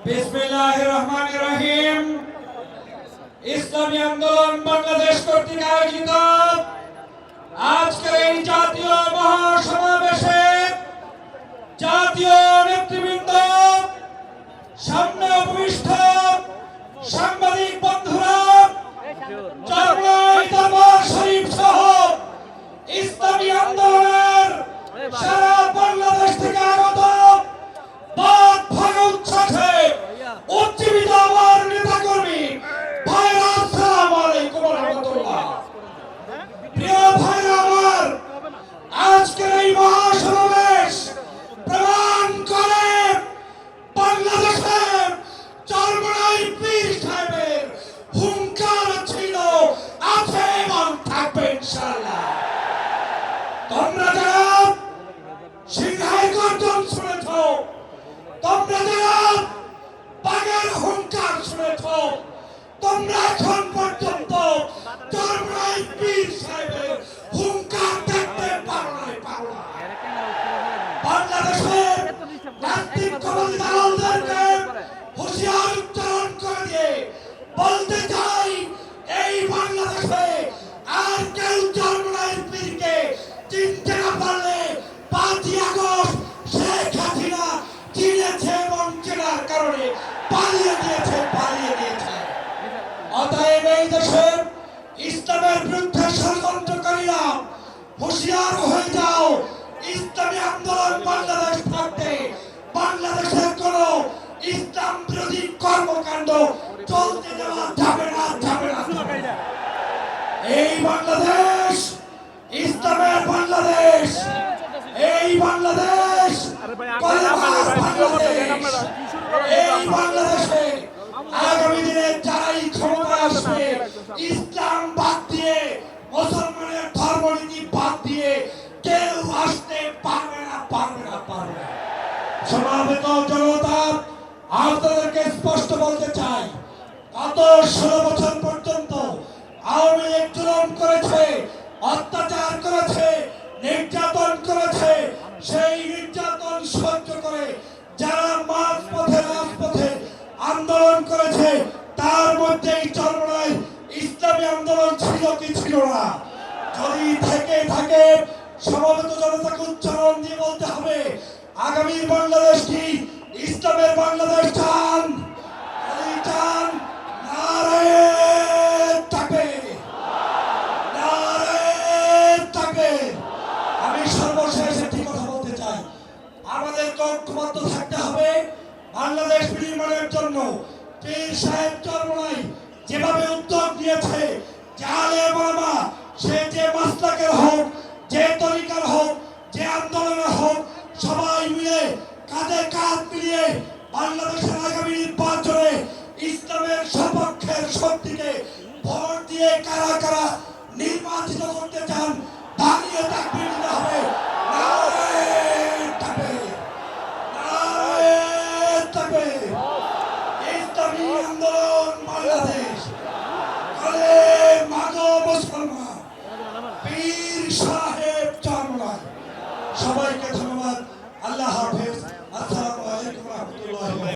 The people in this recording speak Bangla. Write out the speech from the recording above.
বিসমিল্লাহির রহমানির রহিম। ইসলামী আন্দোলন বাংলাদেশ কর্তৃক আয়োজিত আজকের এই জাতীয় মহাসমাবেশে জাতীয় নেতৃবৃন্দ, সামনে উপবিষ্ট সাংবাদিক বন্ধুরা, চরমনাই দরবার শরীফ সহ ইসলামী আন্দোলনের সারা বাংলাদেশ থেকে আগত বাদ ভাঙা উচ্ছ্বাসে উজ্জীবিত আমার নেতাকর্মী ভাইরা, আসসালামু আলাইকুম ওয়া রাহমাতুল্লাহ। প্রিয় ভাইরা আমার, আজকের এই মহাসমাবেশ প্রমাণ করে বাংলাদেশের চরমনাই পীর সাহেবের হুঙ্কার ছিল, আছে এবং থাকবে ইনশাআল্লাহ। তোমরা যারা সিংহাই গর্জন শুনেছ, তোমরা যারা বাঘের হুঙ্কার শুনেছ, তোমরা এখন পর্যন্ত চরমনাই পীর সাহেবের হুঙ্কার দেখতে পারো নাই। বাংলাদেশের রাজনৈতিক কবল দালালদেরকে হুঁশিয়ার উচ্চারণ করে দিয়ে বলতে চাই, এই বাংলাদেশে আর কেউ চরমনাই পীরকে চিনতে না পারলে 5ই আগস্ট শেখ হাসিনা চিনেছে এবং চেনার কারণে পালিয়ে দিয়েছে। অতএব এই দেশের ইসলামের বিরুদ্ধে ষড়যন্ত্রকারীরা হুঁশিয়ার হয়ে যাও। ইসলামী আন্দোলন বাংলাদেশ থাকতে বাংলাদেশের কোন ইসলাম বিরোধী কর্মকাণ্ড চলতে দেওয়া যাবে না। এই বাংলাদেশ ইসলামের বাংলাদেশ, এই বাংলাদেশ কলেমার বাংলাদেশ। এই বাংলাদেশে আগামী দিনে যারাই ক্ষমতায় আসবে, ইসলাম বাদ দিয়ে, মুসলমানের ধর্মনীতি বাদ দিয়ে কেউ আসতে পারবে না। সমাবেত জনতা, আপনাদেরকে স্পষ্ট বলতে চাই, গত 16 বছর পর্যন্ত আওয়ামী লীগ জুলুম করেছে, অত্যাচার করেছে, নির্যাতন করেছে। সেই নির্যাতন সহ্য করে যারা রাজপথে আন্দোলন করেছে, তার মধ্যেই চরমনাই ইসলামী আন্দোলন ছিল কি ছিল না? যদি থেকে থাকে, সমবেত জনতাকে উচ্চারণ দিয়ে বলতে হবে, আগামী বাংলাদেশ কি ইসলামের বাংলাদেশ চান? যদি চান, নারায়ে তাকবীর, নারায়ে তাকবীর। আমি সর্বশেষ একটি কথা বলতে চাই, আমাদেরকে ঐক্যবদ্ধ থাকতে হবে বাংলাদেশ বিনির্মাণের জন্য। পীর সাহেব চরমনাই যেভাবে উদ্যোগ নিয়েছে, যে আলেম ওলামা, সে যে মাসলাকের হোক, যে তরিকার হোক, যে আন্দোলনের হোক, সবাই মিলে কাঁধে কাঁধ মিলিয়ে বাংলাদেশের আগামী নির্বাচনে ইসলামের সপক্ষের শক্তিকে ভোট দিয়ে কারা কারা নির্বাচিত করতে চান, দাঁড়িয়ে তাকবীর দিতে হবে। ইসলামী আন্দোলন বাংলাদেশ, মুসলমান, পীর সাহেব চরমনাই। সবাইকে ধন্যবাদ। আল্লাহ হাফেজ। আসসালামু আলাইকুম ওয়া রাহমাতুল্লাহি।